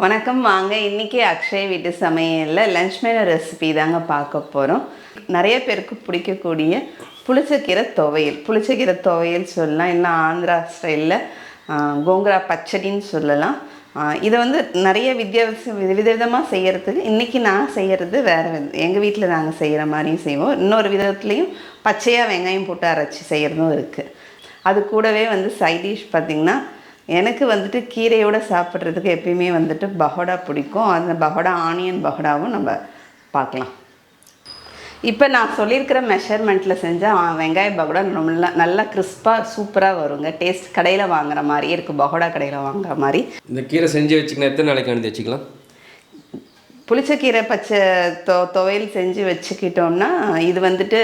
வணக்கம். வாங்க இன்றைக்கி அக்ஷய் வீட்டு சமையலில் லஞ்ச் மெனு ரெசிபி தாங்க பார்க்க போகிறோம். நிறைய பேருக்கு பிடிக்கக்கூடிய புளிச்சக்கீரை துவையல். புளிச்சக்கீரை துவையல் சொல்லலாம், இல்லை ஆந்திரா ஸ்டைலில் கோங்கரா பச்சடின்னு சொல்லலாம். இதை வந்து நிறைய விதவிதமாக செய்கிறதுக்கு இன்றைக்கி நான் செய்கிறது வேறு எங்கள் வீட்டில் நாங்கள் செய்கிற மாதிரியும் செய்வோம். இன்னொரு விதத்துலேயும் பச்சையாக வெங்காயம் போட்டு அரைச்சி செய்கிறதும் இருக்குது. அது கூடவே வந்து சைட் டிஷ் பார்த்திங்கன்னா, எனக்கு வந்துட்டு கீரையோடு சாப்பிட்றதுக்கு எப்பயுமே வந்துட்டு பகோடா பிடிக்கும். அந்த பகோடா ஆனியன் பகோடாவும் நம்ம பார்க்கலாம். இப்போ நான் சொல்லியிருக்கிற மெஷர்மெண்ட்டில் செஞ்சால் வெங்காய பகோடா நல்லா கிறிஸ்பாக சூப்பராக வருங்க. டேஸ்ட் கடையில் வாங்குற மாதிரியே இருக்குது, பகோடா கடையில் வாங்குற மாதிரி. இந்த கீரை செஞ்சு வச்சுக்கலாம். எத்தனை நாளைக்கு வந்து வச்சுக்கலாம்? புளிச்சக்கீரை பச்சை துவையல் செஞ்சு வச்சுக்கிட்டோம்னா இது வந்துட்டு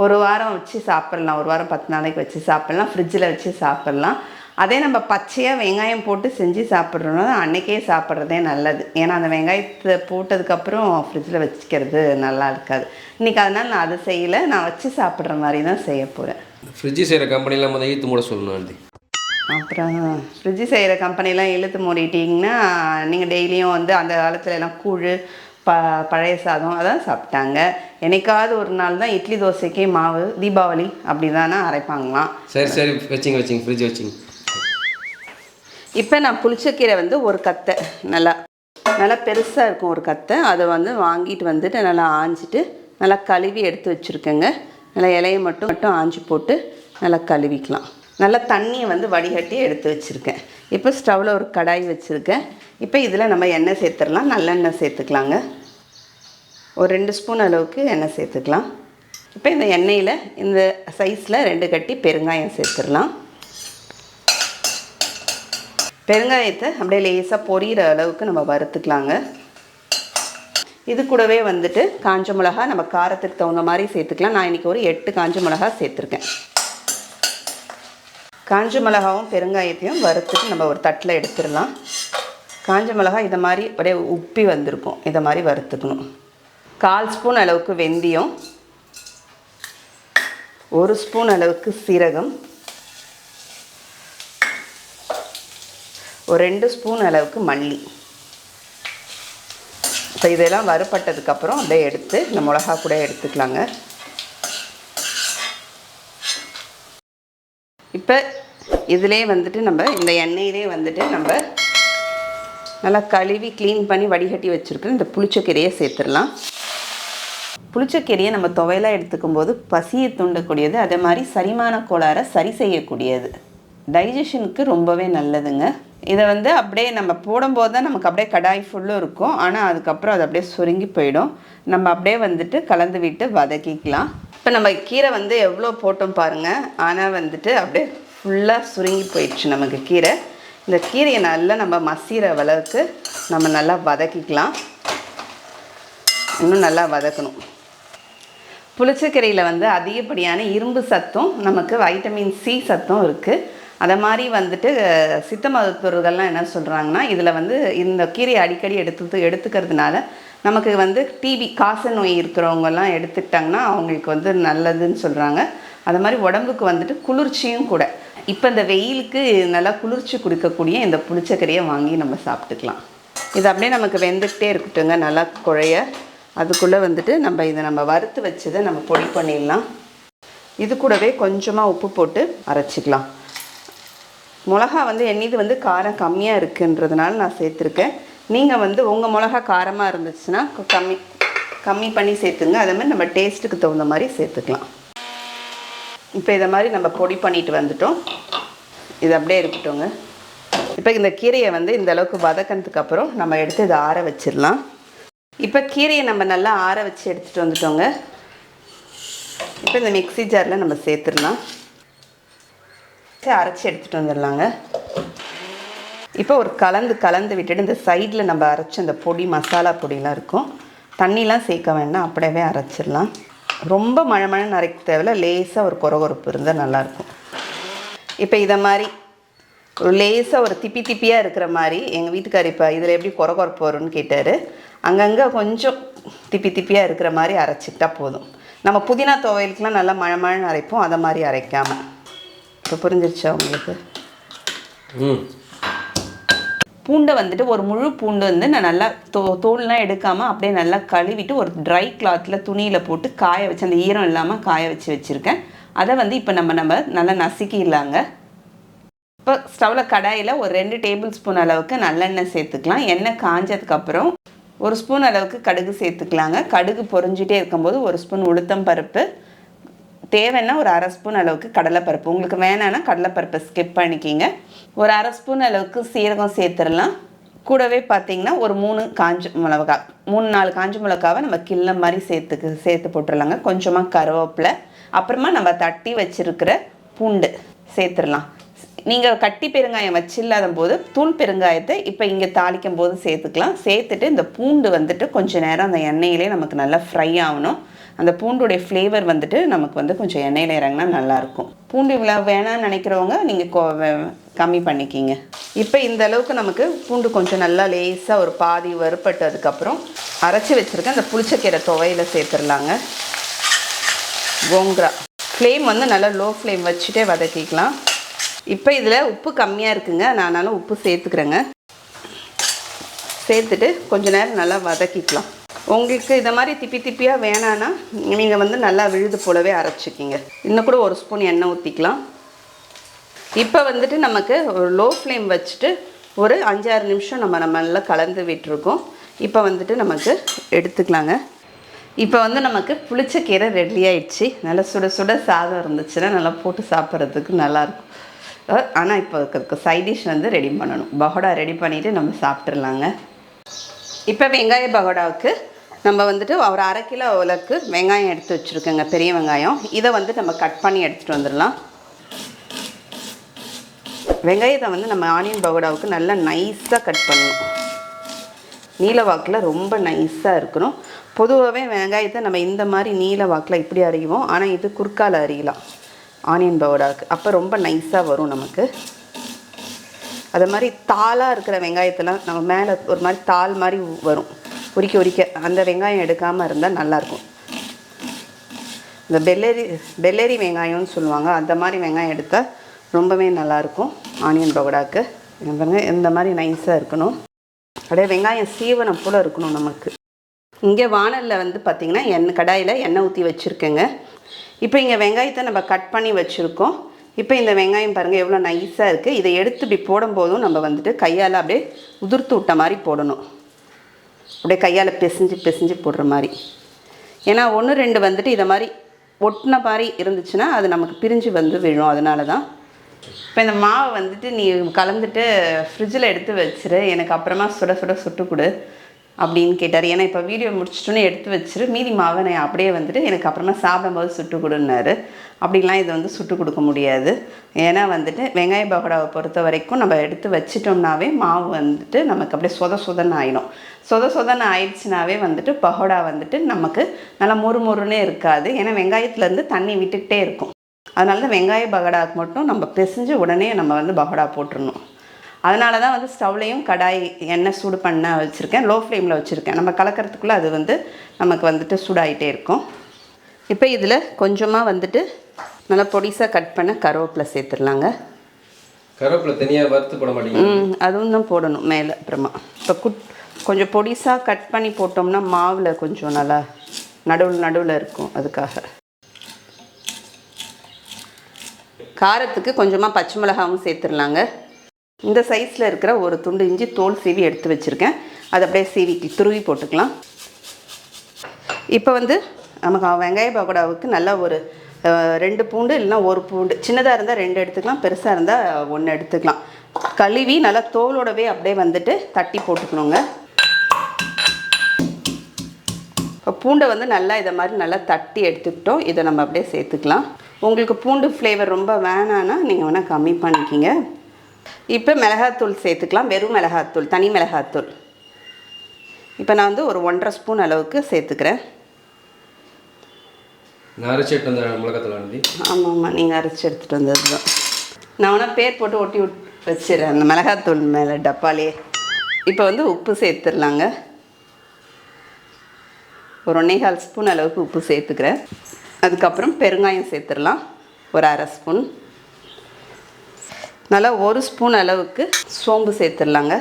ஒரு வாரம் வச்சு சாப்பிட்லாம். ஒரு வாரம் 10 நாளைக்கு வச்சு சாப்பிட்லாம், ஃப்ரிட்ஜில் வச்சு சாப்பிட்லாம். அதே நம்ம பச்சையாக வெங்காயம் போட்டு செஞ்சு சாப்பிட்றோன்னா அன்றைக்கே சாப்பிட்றதே நல்லது. ஏன்னா அந்த வெங்காயத்தை போட்டதுக்கப்புறம் ஃப்ரிட்ஜில் வச்சுக்கிறது நல்லா இருக்காது. இன்றைக்கி அதனால் நான் அதை செய்யலை, நான் வச்சு சாப்பிட்ற மாதிரி தான் செய்ய போகிறேன். ஃப்ரிட்ஜு செய்கிற கம்பெனிலாம் முதல் இழுத்து மூட சொல்லணும். அப்புறம் ஃப்ரிட்ஜு செய்கிற கம்பெனிலாம் இழுத்து மூடிட்டிங்கன்னா நீங்கள் டெய்லியும் வந்து அந்த காலத்துல எல்லாம் கூழ் பழைய சாதம் அதான் சாப்பிட்டாங்க. என்னைக்காவது ஒரு நாள் தான் இட்லி தோசைக்கே மாவு தீபாவளி அப்படி தானே அரைப்பாங்களாம். சரி வச்சிங்க ஃப்ரிட்ஜ் வச்சிங்க. இப்போ நான் புளிச்சக்கீரை வந்து ஒரு கத்தை நல்லா பெருசாக இருக்கும் ஒரு கத்தை, அதை வந்து வாங்கிட்டு வந்துட்டு நல்லா ஆஞ்சிட்டு நல்லா கழுவி எடுத்து வச்சுருக்கேங்க. நல்லா இலையை மட்டும் ஆஞ்சி போட்டு நல்லா கழுவிக்கலாம். நல்லா தண்ணியை வந்து வடிகட்டி எடுத்து வச்சுருக்கேன். இப்போ ஸ்டவ்வில் ஒரு கடாய் வச்சுருக்கேன். இப்போ இதில் நம்ம எண்ணெய் சேர்த்துடலாம். நல்லெண்ணெய் சேர்த்துக்கலாங்க. ஒரு 2 ஸ்பூன் அளவுக்கு எண்ணெய் சேர்த்துக்கலாம். இப்போ இந்த எண்ணெயில் இந்த சைஸில் 2 கட்டி பெருங்காயம் சேர்த்துடலாம். பெருங்காயத்தை அப்படியே லேசாக பொரியிற அளவுக்கு நம்ம வறுத்துக்கலாங்க. இது கூடவே வந்துட்டு காஞ்ச மிளகா நம்ம காரத்துக்கு தகுந்த மாதிரி சேர்த்துக்கலாம். நான் இன்றைக்கி ஒரு 8 காஞ்ச மிளகா சேர்த்துருக்கேன். காஞ்ச மிளகாவும் பெருங்காயத்தையும் வறுத்துட்டு நம்ம ஒரு தட்டில் எடுத்துடலாம். காஞ்ச மிளகா இதை மாதிரி அப்படியே உப்பி வந்திருக்கும், இதை மாதிரி வறுத்துக்கணும். 1/4 ஸ்பூன் அளவுக்கு வெந்தயம், 1 ஸ்பூன் அளவுக்கு சீரகம், ஒரு 2 ஸ்பூன் அளவுக்கு மல்லி. இப்போ இதெல்லாம் வறுப்பட்டதுக்கப்புறம் அப்படியே எடுத்து இந்த மிளகா கூட எடுத்துக்கலாங்க. இப்போ இதிலே வந்துட்டு நம்ம இந்த எண்ணெயிலே வந்துட்டு நம்ம நல்லா கழுவி க்ளீன் பண்ணி வடிகட்டி வச்சுருக்கோம் இந்த புளிச்சக்கீரையை சேர்த்துடலாம். புளிச்சக்கீரையை நம்ம துவையலாக எடுத்துக்கும் போது பசியை தூண்டக்கூடியது, அதே மாதிரி சரிமான கோளாறை சரி செய்யக்கூடியது, டைஜஷனுக்கு ரொம்பவே நல்லதுங்க. இதை வந்து அப்படியே நம்ம போடும்போது தான் நமக்கு அப்படியே கடாய் ஃபுல்லும் இருக்கும், ஆனால் அதுக்கப்புறம் அது அப்படியே சுருங்கி போயிடும். நம்ம அப்படியே வந்துட்டு கலந்து விட்டு வதக்கிக்கலாம். இப்போ நம்ம கீரை வந்து எவ்வளோ போட்டோம் பாருங்கள், ஆனால் வந்துட்டு அப்படியே ஃபுல்லாக சுருங்கி போயிடுச்சு நமக்கு கீரை. இந்த கீரையை நல்லா நம்ம மசிகிற அளவுக்கு நம்ம நல்லா வதக்கிக்கலாம். இன்னும் நல்லா வதக்கணும். புளிச்சக்கீரையில் வந்து அதிகப்படியான இரும்பு சத்தும் நமக்கு வைட்டமின் சி சத்தும் இருக்குது. அதை மாதிரி வந்துட்டு சித்த மருத்துவர்கள்லாம் என்ன சொல்கிறாங்கன்னா, இதில் வந்து இந்த கீரையை அடிக்கடி எடுத்துக்கிறதுனால நமக்கு வந்து டிபி காச நோய் இருக்கிறவங்கெல்லாம் எடுத்துக்கிட்டாங்கன்னா அவங்களுக்கு வந்து நல்லதுன்னு சொல்கிறாங்க. அது மாதிரி உடம்புக்கு வந்துட்டு குளிர்ச்சியும் கூட. இப்போ இந்த வெயிலுக்கு நல்லா குளிர்ச்சி கொடுக்கக்கூடிய இந்த புளிச்சக்கீரையை வாங்கி நம்ம சாப்பிட்டுக்கலாம். இது அப்படியே நமக்கு வெந்துக்கிட்டே இருக்கட்டுங்க நல்லா குழைய. அதுக்குள்ளே வந்துட்டு நம்ம வறுத்து வச்சதை நம்ம பொடி பண்ணிடலாம். இது கூடவே கொஞ்சமாக உப்பு போட்டு அரைச்சிக்கலாம். மிளகா வந்து என்னது வந்து காரம் கம்மியாக இருக்குன்றதுனால நான் சேர்த்துருக்கேன். நீங்கள் வந்து உங்கள் மிளகா காரமாக இருந்துச்சுன்னா கம்மி பண்ணி சேர்த்துங்க. அதே மாதிரி நம்ம டேஸ்ட்டுக்கு தகுந்த மாதிரி சேர்த்துக்கலாம். இப்போ இதை மாதிரி நம்ம பொடி பண்ணிட்டு வந்துட்டோம். இது அப்படியே இருக்கட்டுங்க. இப்போ இந்த கீரையை வந்து இந்த அளவுக்கு வதக்கினதுக்கு அப்புறம் நம்ம எடுத்து இதை ஆற வச்சிடலாம். இப்போ கீரையை நம்ம நல்லா ஆற வச்சு எடுத்துகிட்டு வந்துட்டோங்க. இப்போ இந்த மிக்ஸி ஜாரில் நம்ம சேர்த்துடலாம். அரைச்சி எடுத்துகிட்டு வந்துடலாங்க. இப்போ ஒரு கலந்து விட்டுட்டு இந்த சைடில் நம்ம அரைச்சி அந்த பொடி மசாலா பொடியெலாம் இருக்கும், தண்ணிலாம் சேர்க்க வேண்டாம், அப்படியே அரைச்சிடலாம். ரொம்ப மழை அரைக்க தேவையில்ல, லேசாக ஒரு கொரகொரப்பு இருந்தால் நல்லாயிருக்கும். இப்போ இதை மாதிரி ஒரு லேசாக ஒரு திப்பியாக இருக்கிற மாதிரி எங்கள் வீட்டுக்கார் இப்போ இதில் எப்படி கொரகொரப்பு வரும்னு கேட்டார். அங்கங்கே கொஞ்சம் திப்பியாக இருக்கிற மாதிரி அரைச்சிக்கிட்டா போதும். நம்ம புதினா துவையலுக்குலாம் நல்லா மழை அரைப்போம், அதை மாதிரி அரைக்காமல். இப்போ புரிஞ்சிருச்சா உங்களுக்கு? பூண்டை வந்துட்டு ஒரு முழு பூண்டு வந்து நான் நல்லா தோல்லாம் எடுக்காமல் அப்படியே நல்லா கழுவிட்டு ஒரு ட்ரை கிளாத்தில் துணியில் போட்டு காய வச்சு அந்த ஈரம் இல்லாமல் காய வச்சுருக்கேன். அதை வந்து இப்போ நம்ம நல்லா நசுக்கிடலாங்க. இப்போ ஸ்டவ்வில் கடாயில் ஒரு 2 டேபிள் ஸ்பூன் அளவுக்கு நல்லெண்ணெய் சேர்த்துக்கலாம். எண்ணெய் காஞ்சதுக்கப்புறம் 1 ஸ்பூன் அளவுக்கு கடுகு சேர்த்துக்கலாங்க. கடுகு பொரிஞ்சிட்டே இருக்கும்போது 1 ஸ்பூன் உளுத்தம் பருப்பு, தேவைன்னா ஒரு 1/2 ஸ்பூன் அளவுக்கு கடலைப்பருப்பு, உங்களுக்கு வேணான்னா கடலைப்பருப்பை ஸ்கிப் பண்ணிக்கிங்க. ஒரு 1/2 ஸ்பூன் அளவுக்கு சீரகம் சேர்த்துடலாம். கூடவே பார்த்தீங்கன்னா ஒரு 3 காஞ்ச மிளகா, 3-4 காஞ்ச மிளகாவை நம்ம கிள்ள மாதிரி சேர்த்து போட்டுடலாங்க. கொஞ்சமாக கருவேப்பிலை, அப்புறமா நம்ம தட்டி வச்சுருக்கிற பூண்டு சேர்த்துடலாம். நீங்கள் கட்டி பெருங்காயம் வச்சில்லாத போது தூள் பெருங்காயத்தை இப்போ இங்கே தாளிக்கும் போது சேர்த்துக்கலாம். சேர்த்துட்டு இந்த பூண்டு வந்துட்டு கொஞ்சம் நேரம் அந்த எண்ணெயிலே நமக்கு நல்லா ஃப்ரை ஆகணும். அந்த பூண்டுடைய ஃப்ளேவர் வந்துட்டு நமக்கு வந்து கொஞ்சம் எண்ணெயில் இறங்கினா நல்லாயிருக்கும். பூண்டு இவ்வளோ வேணான்னு நினைக்கிறவங்க நீங்கள் கம்மி பண்ணிக்கிங்க. இப்போ இந்த அளவுக்கு நமக்கு பூண்டு கொஞ்சம் நல்லா லேசாக ஒரு பாதி வறுப்பட்டதுக்கப்புறம் அரைச்சி வச்சுருக்க அந்த புளிச்சக்கீரை துவையில் சேர்த்துடலாங்க. கோங்கரா ஃப்ளேம் வந்து நல்லா லோ ஃப்ளேம் வச்சுட்டே வதக்கிக்கலாம். இப்போ இதில் உப்பு கம்மியாக இருக்குங்க, நான் அதனால் உப்பு சேர்த்துக்கிறேங்க. சேர்த்துட்டு கொஞ்சம் நேரம் நல்லா வதக்கிக்கலாம். உங்களுக்கு இதை மாதிரி திப்பியாக வேணான்னா நீங்கள் வந்து நல்லா விழுது போலவே அரைச்சிக்கிங்க. இன்னும் கூட 1 ஸ்பூன் எண்ணெய் ஊற்றிக்கலாம். இப்போ வந்துட்டு நமக்கு ஒரு லோ ஃப்ளேம் வச்சுட்டு ஒரு 5-6 நிமிஷம் நம்ம நல்லா கலந்து விட்டுருக்கோம். இப்போ வந்துட்டு நமக்கு எடுத்துக்கலாங்க. இப்போ வந்து நமக்கு புளிச்சக்கீரை ரெடி ஆயிடுச்சு. நல்லா சுட சுட சாதம் இருந்துச்சுன்னா நல்லா போட்டு சாப்பிட்றதுக்கு நல்லாயிருக்கும். ஆனால் இப்போ அதுக்கு சைட் டிஷ் வந்து ரெடி பண்ணணும். பகோடா ரெடி பண்ணிவிட்டு நம்ம சாப்பிட்றலாங்க. இப்போ வெங்காய பகோடாவுக்கு நம்ம வந்துட்டு ஒரு 1/2 கிலோ அளவுக்கு வெங்காயம் எடுத்து வச்சுருக்கோங்க, பெரிய வெங்காயம். இதை வந்து நம்ம கட் பண்ணி எடுத்துகிட்டு வந்துடலாம். வெங்காயத்தை வந்து நம்ம ஆனியன் பகோடாவுக்கு நல்லா நைஸாக கட் பண்ணணும். நீல வாக்கில் ரொம்ப நைஸாக இருக்கணும். பொதுவாகவே வெங்காயத்தை நம்ம இந்த மாதிரி நீல வாக்கில் இப்படி அறிவோம், ஆனால் இது குறுக்கால் அறியலாம் ஆனியன் பகோடாவுக்கு. அப்போ ரொம்ப நைஸாக வரும் நமக்கு. அது மாதிரி தாளாக இருக்கிற வெங்காயத்தெல்லாம் நம்ம மேலே ஒரு மாதிரி தாள் மாதிரி வரும், உரிக்க அந்த வெங்காயம் எடுக்காமல் இருந்தால் நல்லாயிருக்கும். இந்த பெல்லேரி வெங்காயம்னு சொல்லுவாங்க, அந்த மாதிரி வெங்காயம் எடுத்தால் ரொம்பவே நல்லாயிருக்கும் ஆனியன் பகோடாவுக்கு. இந்த மாதிரி நைஸாக இருக்கணும். அப்படியே வெங்காயம் சீவனம் போல் இருக்கணும் நமக்கு. இங்கே வானலில் வந்து பார்த்திங்கன்னா கடாயில் எண்ணெய் ஊற்றி வச்சுருக்கேங்க. இப்போ இங்கே வெங்காயத்தை நம்ம கட் பண்ணி வச்சுருக்கோம். இப்போ இந்த வெங்காயம் பாருங்கள் எவ்வளோ நைஸாக இருக்குது. இதை எடுத்து இப்படி போடும்போதும் நம்ம வந்துட்டு கையால் அப்படியே உதிர்த்து விட்ட மாதிரி போடணும். அப்படியே கையால் பிசைஞ்சு போடுற மாதிரி. ஏன்னா 1-2 வந்துட்டு இதை மாதிரி ஒட்டின மாதிரி இருந்துச்சுன்னா அது நமக்கு பிரிஞ்சு வந்து விழும். அதனால தான் இப்போ இந்த மாவை வந்துட்டு நீ கலந்துட்டு ஃப்ரிட்ஜில் எடுத்து வச்சிரு, எனக்கு அப்புறமா சுட்டு கொடு அப்படின்னு கேட்டார். ஏன்னா இப்போ வீடியோ முடிச்சிட்டோன்னு எடுத்து வச்சிரு, மீதி மாவை நான் அப்படியே வந்துட்டு எனக்கு அப்புறமா சாப்பிடும்போது சுட்டு கொடுன்னாரு. அப்படிலாம் இது வந்து சுட்டு கொடுக்க முடியாது. ஏன்னா வந்துட்டு வெங்காய பகோடாவை பொறுத்த வரைக்கும் நம்ம எடுத்து வச்சிட்டோம்னாவே மாவு வந்துட்டு நமக்கு அப்படியே சொதன்னு ஆகிடும். சொதன்னு ஆயிடுச்சுனாவே வந்துட்டு பகோடா வந்துட்டு நமக்கு நல்லா மொறுமொறுன்னே இருக்காது. ஏன்னா வெங்காயத்துலேருந்து தண்ணி விட்டுக்கிட்டே இருக்கும். அதனால தான் வெங்காய பகோடாவுக்கு மட்டும் நம்ம பிசைஞ்சு உடனே நம்ம வந்து பகோடா போட்டுடணும். அதனால தான் வந்து ஸ்டவ்லையும் கடாய் எண்ணெய் சூடு பண்ண வச்சுருக்கேன், லோ ஃப்ளேமில் வச்சுருக்கேன். நம்ம கலக்கிறதுக்குள்ளே அது வந்து நமக்கு வந்துட்டு சூடாகிட்டே இருக்கும். இப்போ இதில் கொஞ்சமாக வந்துட்டு நல்லா பொடிசாக கட் பண்ண கருவேப்பிலை சேர்த்துடலாங்க. கருவேப்பிலை தனியாக வறுத்து போட மாட்டீங்க? அதுவும் தான் போடணும் மேலே. அப்புறமா இப்போ கொஞ்சம் பொடிசாக கட் பண்ணி போட்டோம்னா மாவில் கொஞ்சம் நல்லா நடுவில் இருக்கும். அதுக்காக காரத்துக்கு கொஞ்சமாக பச்சை மிளகாவும் சேர்த்துடலாங்க. இந்த சைஸில் இருக்கிற ஒரு துண்டு இஞ்சி தோல் சீவி எடுத்து வச்சுருக்கேன். அதை அப்படியே துருவி போட்டுக்கலாம். இப்போ வந்து நமக்கு வெங்காய பகோடாவுக்கு நல்லா ஒரு 2 பூண்டு இல்லைனா 1 பூண்டு, சின்னதாக இருந்தால் 2 எடுத்துக்கலாம், பெருசாக இருந்தால் 1 எடுத்துக்கலாம். கழுவி நல்லா தோலோடவே அப்படியே வந்துட்டு தட்டி போட்டுக்கணுங்க. இப்போ பூண்டை வந்து நல்லா இதை மாதிரி நல்லா தட்டி எடுத்துக்கிட்டோம். இதை நம்ம அப்படியே சேர்த்துக்கலாம். உங்களுக்கு பூண்டு ஃப்ளேவர் ரொம்ப வேணான்னா நீங்கள் வேணால் கம்மி பண்ணிக்கிங்க. இப்போ மிளகாத்தூள் சேர்த்துக்கலாம். வெறும் மிளகாத்தூள், தனி மிளகாத்தூள். இப்போ நான் வந்து ஒரு 1.5 ஸ்பூன் அளவுக்கு சேர்த்துக்கிறேன். நான் அரைச்சி எடுத்து வந்த மிளகாத்தூள். ஆமாம், நீங்கள் அரைச்சி எடுத்துகிட்டு வந்தது தான். நான் வேணால் பேர் போட்டு ஒட்டி வச்சிடறேன் அந்த மிளகாத்தூள் மேலே டப்பாலே. இப்போ வந்து உப்பு சேர்த்துடலாங்க. ஒரு 1.25 ஸ்பூன் அளவுக்கு உப்பு சேர்த்துக்கிறேன். அதுக்கப்புறம் பெருங்காயம் சேர்த்துடலாம், ஒரு 1/2 ஸ்பூன். நல்லா 1 ஸ்பூன் அளவுக்கு சோம்பு சேர்த்துடலாங்க.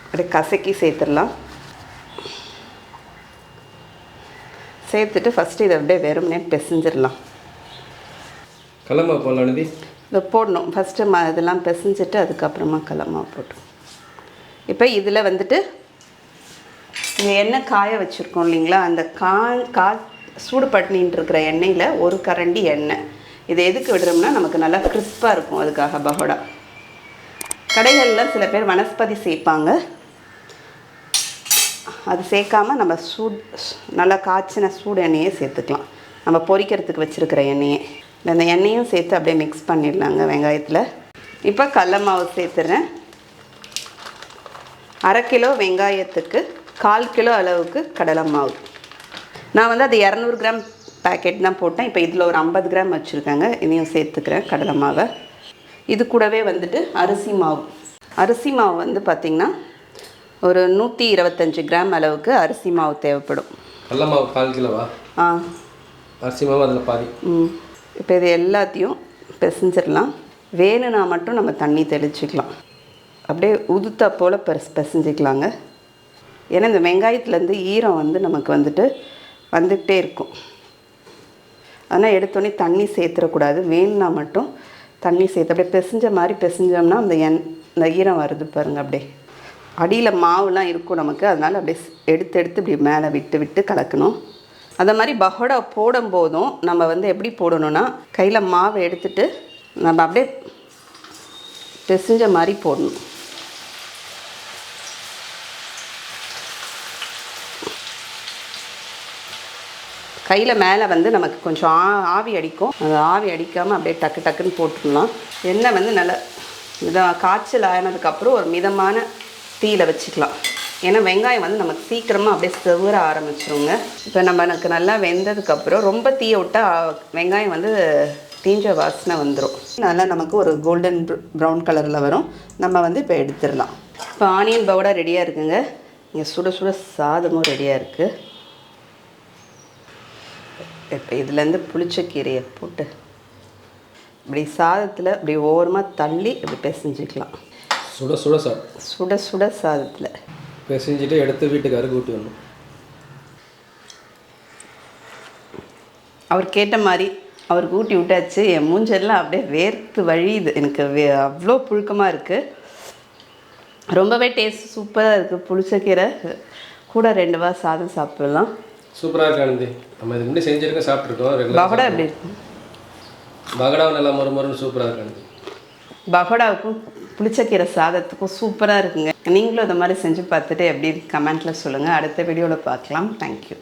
அப்படியே கசக்கி சேர்த்துடலாம். சேர்த்துட்டு ஃபஸ்ட்டு இதை அப்படியே வெறுமனே பிசைஞ்சிடலாம். கடல மாவு போடலாம் அனுதி. இதை போடணும் ஃபஸ்ட்டு இதெல்லாம் பிசைஞ்சிட்டு அதுக்கப்புறமா கடல மாவு போட்டோம். இப்போ இதில் வந்துட்டு இந்த எண்ணெய் காய வச்சுருக்கோம் இல்லைங்களா, அந்த சூடு பட்டினின்னு இருக்கிற எண்ணெயில் ஒரு கரண்டி எண்ணெய். இதை எதுக்கு விடுறோம்னா நமக்கு நல்லா கிறிஸ்பாக இருக்கும். அதுக்காக பகோடா. கடைகளில் சில பேர் வனஸ்பதி சேர்ப்பாங்க. அது சேர்க்காம நம்ம நல்லா காய்ச்சின சூடு எண்ணெயே சேர்த்துக்கலாம். நம்ம பொரிக்கிறதுக்கு வச்சுருக்கிற எண்ணெயே இந்த எண்ணெயும் சேர்த்து அப்படியே மிக்ஸ் பண்ணிடலாங்க வெங்காயத்தில். இப்போ கடல மாவு சேர்த்துறேன். 1/2 கிலோ வெங்காயத்துக்கு 1/4 கிலோ அளவுக்கு கடலை மாவு. நான் வந்து அது 200 கிராம் பேக்கெட் தான் போட்டேன். இப்போ இதில் ஒரு 50 கிராம் வச்சுருக்காங்க. இதையும் சேர்த்துக்கிறேன் கடலை மாவை. இது கூடவே வந்துட்டு அரிசி மாவு. அரிசி மாவு வந்து பார்த்திங்கன்னா ஒரு 125 கிராம் அளவுக்கு அரிசி மாவு தேவைப்படும். கடல மாவு 1/4 கிலோவா? அரிசி மாவு அதில் பாதி. இப்போ இது எல்லாத்தையும் பிசைஞ்சிடலாம். வேணும்னா மட்டும் நம்ம தண்ணி தெளிச்சிக்கலாம். அப்படியே உதுத்தா போல் பிசைஞ்சிக்கலாங்க. ஏன்னா இந்த வெங்காயத்துலேருந்து ஈரம் வந்து நமக்கு வந்துகிட்டே இருக்கும். ஆனால் எடுத்தோடனே தண்ணி சேர்த்துடக்கூடாது. வேணும்னா மட்டும் தண்ணி சேர்த்து அப்படியே பிசைஞ்ச மாதிரி பிசைஞ்சோம்னா இந்த ஈரம் வருது பாருங்கள். அப்படியே அடியில் மாவுலாம் இருக்கும் நமக்கு. அதனால் அப்படியே எடுத்து இப்படி மேலே விட்டு கலக்கணும். அந்த மாதிரி பகோடா போடும்போதும் நம்ம வந்து எப்படி போடணும்னா கையில் மாவை எடுத்துகிட்டு நம்ம அப்படியே பிசைஞ்ச மாதிரி போடணும். கையில் மேலே வந்து நமக்கு கொஞ்சம் ஆவி அடிக்கும். அந்த ஆவி அடிக்காமல் அப்படியே டக்குன்னு போட்டுடலாம். எண்ணெய் வந்து நல்லா காய்ச்சல் ஆனதுக்கப்புறம் ஒரு மிதமான தீயில் வச்சுக்கலாம். ஏன்னா வெங்காயம் வந்து நமக்கு சீக்கிரமாக அப்படியே செவர ஆரம்பிச்சிருங்க. இப்போ நமக்கு நல்லா வெந்ததுக்கப்புறம் ரொம்ப தீயை விட்டால் வெங்காயம் வந்து தீஞ்ச வாசனை வந்துடும். நல்லா நமக்கு ஒரு கோல்டன் ப்ரௌன் கலரில் வரும். நம்ம வந்து இப்போ எடுத்துடலாம். இப்போ ஆனியன் பவுடா ரெடியாக இருக்குங்க. இங்கே சுட சாதமும் ரெடியாக இருக்குது. இப்போ இதுலேருந்து புளிச்சக்கீரையை போட்டு இப்படி சாதத்தில் இப்படி ஓரமாக தள்ளி இப்படி பிசைஞ்சிக்கலாம். சுட சாதத்தில் பிசைஞ்சிட்டு எடுத்து வீட்டுக்காருக்கு ஊட்டி வரணும். அவர் கேட்ட மாதிரி அவருக்கு ஊட்டி விட்டாச்சு. என் மூஞ்செல்லாம் அப்படியே வேர்த்து வழியுது. எனக்கு அவ்வளோ புழுக்கமாக இருக்குது. ரொம்பவே டேஸ்ட் சூப்பராக இருக்குது. புளிச்சக்கீரை கூட 2 வாய் சாதம் சாப்பிடலாம். சூப்பராக இருக்கு ஆனந்தி. நம்ம இதுக்கு முன்னாடி செஞ்சுருக்கோம், சாப்பிட்ருக்கோம். பகோடா எப்படி இருக்கும்? பகோடாவும் நல்லா மொறுமொறுன்னு சூப்பராக இருக்கு ஆனந்தி. பகோடாவுக்கும் புளிச்சக்கீரை சாதத்துக்கும் சூப்பராக இருக்குங்க. நீங்களும் இந்த மாதிரி செஞ்சு பார்த்துட்டு எப்படி கமெண்ட்டில் சொல்லுங்கள். அடுத்த வீடியோவில் பார்க்கலாம். தேங்க்யூ.